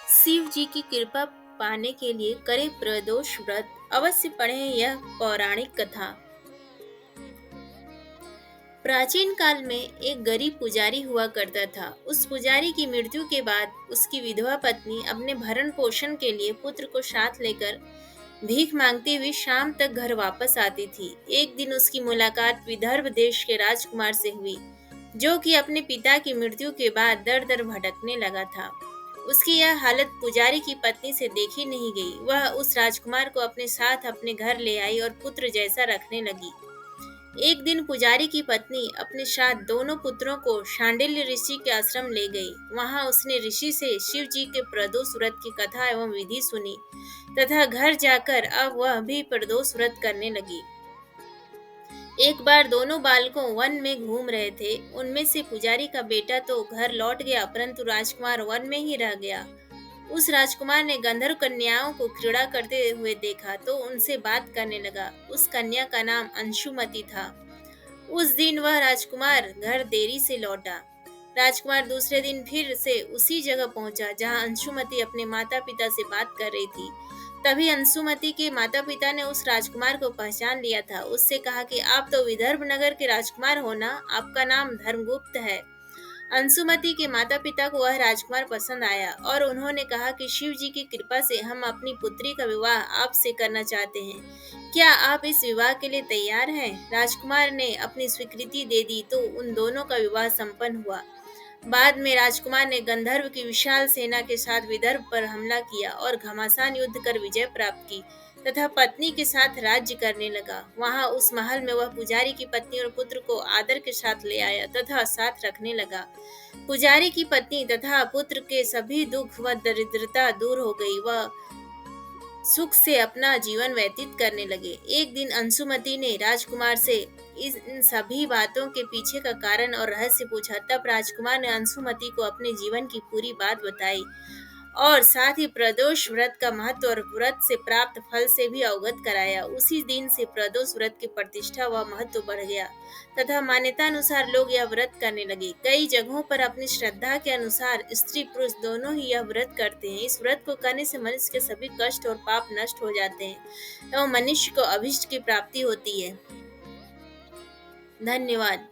शिव जी की कृपा पाने के लिए करें प्रदोष व्रत। अवश्य पढ़ें यह पौराणिक कथा। प्राचीन काल में एक गरीब पुजारी हुआ करता था। उस पुजारी की मृत्यु के बाद उसकी विधवा पत्नी अपने भरण पोषण के लिए पुत्र को साथ लेकर भीख मांगती हुई शाम तक घर वापस आती थी। एक दिन उसकी मुलाकात विदर्भ देश के राजकुमार से हुई, जो कि अपने पिता की मृत्यु के बाद दर दर भटकने लगा था। उसकी यह हालत पुजारी की पत्नी से देखी नहीं गई। वह उस राजकुमार को अपने साथ अपने घर ले आई और पुत्र जैसा रखने लगी। एक दिन पुजारी की पत्नी अपने साथ दोनों पुत्रों को शांडिल्य ऋषि के आश्रम ले गई। वहां उसने ऋषि से शिव जी के प्रदोष व्रत की कथा एवं विधि सुनी तथा घर जाकर अब वह भी प्रदोष व्रत करने लगी। एक बार दोनों बालकों वन में घूम रहे थे। उनमें से पुजारी का बेटा तो घर लौट गया, परंतु राजकुमार वन में ही रह गया। उस राजकुमार ने गंधर्व कन्याओं को क्रीड़ा करते हुए देखा तो उनसे बात करने लगा। उस कन्या का नाम अंशुमति था। उस दिन वह राजकुमार घर देरी से लौटा। राजकुमार दूसरे दिन फिर से उसी जगह पहुंचा जहां अंशुमति अपने माता पिता से बात कर रही थी। तभी अंशुमति के माता पिता ने उस राजकुमार को पहचान लिया था। उससे कहा कि आप तो विदर्भ नगर के राजकुमार हो ना, आपका नाम धर्मगुप्त है। अंशुमति के माता पिता को वह राजकुमार पसंद आया और उन्होंने कहा कि शिव जी की कृपा से हम अपनी पुत्री का विवाह आपसे करना चाहते हैं। क्या आप इस विवाह के लिए तैयार हैं? राजकुमार ने अपनी स्वीकृति दे दी तो उन दोनों का विवाह संपन्न हुआ। बाद में राजकुमार ने गंधर्व की विशाल सेना के साथ विदर्भ पर हमला किया और घमासान युद्ध कर विजय प्राप्त की तथा पत्नी के साथ राज्य करने लगा। वहां उस महल में वह पुजारी की पत्नी और पुत्र को आदर के साथ ले आया तथा साथ रखने लगा। पुजारी की पत्नी तथा पुत्र के सभी दुख व दरिद्रता दूर हो गई। वह सुख से अपना जीवन व्यतीत करने लगे। एक दिन अंशुमति ने राजकुमार से इन सभी बातों के पीछे का कारण और रहस्य पूछा। तब राजकुमार ने अंशुमति को अपने जीवन की पूरी बात बताई और साथ ही प्रदोष व्रत का महत्व और व्रत से प्राप्त फल से भी अवगत कराया। उसी दिन से प्रदोष व्रत की प्रतिष्ठा व महत्व बढ़ गया तथा मान्यता अनुसार लोग यह व्रत करने लगे। कई जगहों पर अपनी श्रद्धा के अनुसार स्त्री पुरुष दोनों ही यह व्रत करते हैं। इस व्रत को करने से मनुष्य के सभी कष्ट और पाप नष्ट हो जाते हैं एवं मनुष्य को अभिष्ट की प्राप्ति होती है। धन्यवाद।